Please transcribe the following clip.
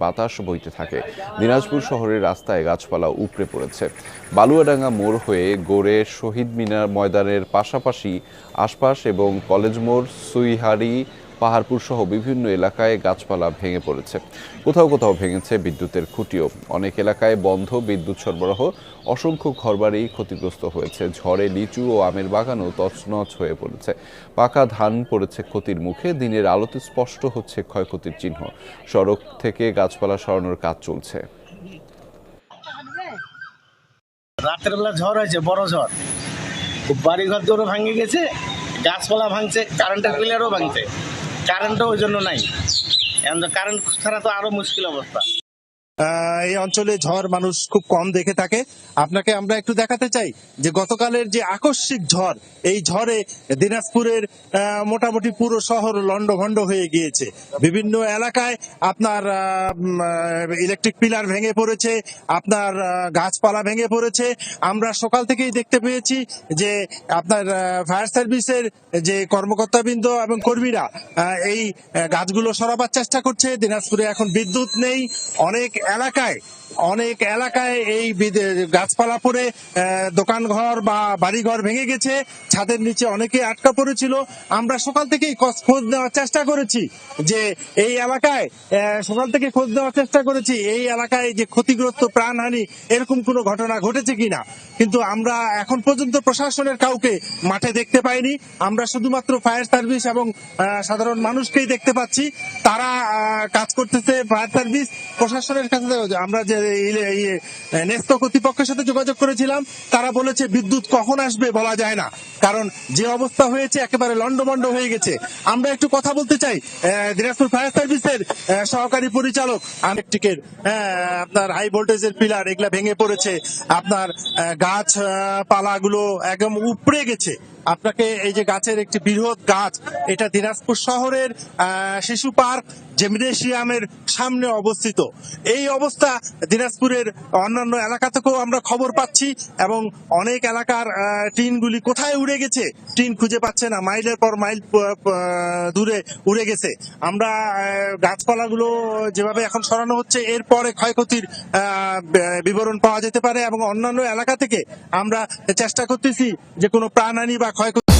বাতাস বইতে থাকে। দিনাজপুর শহরের রাস্তায় গাছপালা উপড়ে পড়েছে। বালুয়াডাঙ্গা মোড় হয়ে গড়ে শহীদ মিনার ময়দানের পাশাপাশি আশপাশ এবং কলেজ মোড়, সুইহারি, পাহাড়পুর সহ বিভিন্ন এলাকায় গাছপালা ভেঙে পড়েছে। কোথাও কোথাও ভেঙেছে বিদ্যুতের খুঁটিও। অনেক এলাকায় বন্ধ বিদ্যুৎ সরবরাহ। অসংখ্য ঘরবাড়ি ক্ষতিগ্রস্ত হয়েছে। ঝড়ে লিচু ও আমের বাগানও তছনছ হয়ে পড়েছে। পাকা ধান পড়েছে ক্ষতির মুখে। দিনের আলোতে স্পষ্ট হচ্ছে ক্ষয়ক্ষতির চিহ্ন। সড়ক থেকে গাছপালা সরানোর কাজ চলছে। রাতের বেলা ঝড় হয়েছে, বড় ঝড়, বাড়িঘর দৌড়ও ভাঙে গেছে, গাছপালা ভাঙছে, কারেন্টের পিলারও ভাঙছে। কারেন্টও ওই জন্য নাই। এখন কারেন্ট ছাড়া তো আরো মুশকিল অবস্থা। এই অঞ্চলে ঝড় মানুষ খুব কম দেখে থাকে। আপনাকে আমরা একটু দেখাতে চাই যে গতকালের যে আকস্মিক ঝড়, এই ঝড়ে দিনাজপুরের মোটামুটি পুরো শহর লন্ডভন্ড হয়ে গিয়েছে। বিভিন্ন এলাকায় আপনার ইলেকট্রিক পিলার ভেঙে পড়েছে, আপনার গাছপালা ভেঙে পড়েছে। আমরা সকাল থেকেই দেখতে পেয়েছি যে আপনার ফায়ার সার্ভিসের যে কর্মকর্তাবৃন্দ এবং কর্মীরা এই গাছগুলো সরাবার চেষ্টা করছে। দিনাজপুরে এখন বিদ্যুৎ নেই। অনেক এলাকায় এই গাছপালা পড়ে দোকানঘর বা বাড়িঘর ভেঙে গেছে। ছাদের নিচে অনেকে আটকা পড়েছিল। আমরা সকাল থেকেই খোঁজ নেওয়ার চেষ্টা করেছি যে এই এলাকায় এই এলাকায় যে ক্ষতিগ্রস্ত, প্রাণহানি, এরকম কোনো ঘটনা ঘটেছে কিনা। কিন্তু আমরা এখন পর্যন্ত প্রশাসনের কাউকে মাঠে দেখতে পাইনি। আমরা শুধুমাত্র ফায়ার সার্ভিস এবং সাধারণ মানুষকেই দেখতে পাচ্ছি। তারা কাজ করতেছে। ফায়ার সার্ভিস প্রশাসনের কাছে আমরা যে নেস্ত কর্তৃপক্ষের সাথে যোগাযোগ করেছিলাম, তারা বলেছে বিদ্যুৎ কখন আসবে বলা যায় না, কারণ যে অবস্থা হয়েছে একেবারে লন্ডভন্ড হয়ে গেছে। আমরা একটু কথা বলতে চাই দিনাজপুর ফায়ার সার্ভিসের সহকারী পরিচালক। ইলেকট্রিকের আপনার হাই ভোল্টেজের পিলার এগুলা ভেঙে পড়েছে, আপনার গাছ পালাগুলো একদম উপড়ে গেছে। আপনাকে এই যে গাছের একটি বৃহৎ গাছ, এটা দিনাজপুর শহরের শিশু পার্ক জিমনেশিয়ামের সামনে অবস্থিত। এই অবস্থা দিনাজপুরের অন্যান্য এলাকা থেকেও আমরা খবর পাচ্ছি, এবং অনেক এলাকার টিনগুলি কোথায় উড়ে গেছে, টিন খুঁজে পাচ্ছে না, মাইলের পর মাইল দূরে উড়ে গেছে। আমরা গাছপালাগুলো যেভাবে এখন সরানো হচ্ছে, এরপরে ক্ষয়ক্ষতির বিবরণ পাওয়া যেতে পারে, এবং অন্যান্য এলাকা থেকে আমরা চেষ্টা করতেছি যে কোনো প্রাণহানি বা ক্ষয়ক্ষতি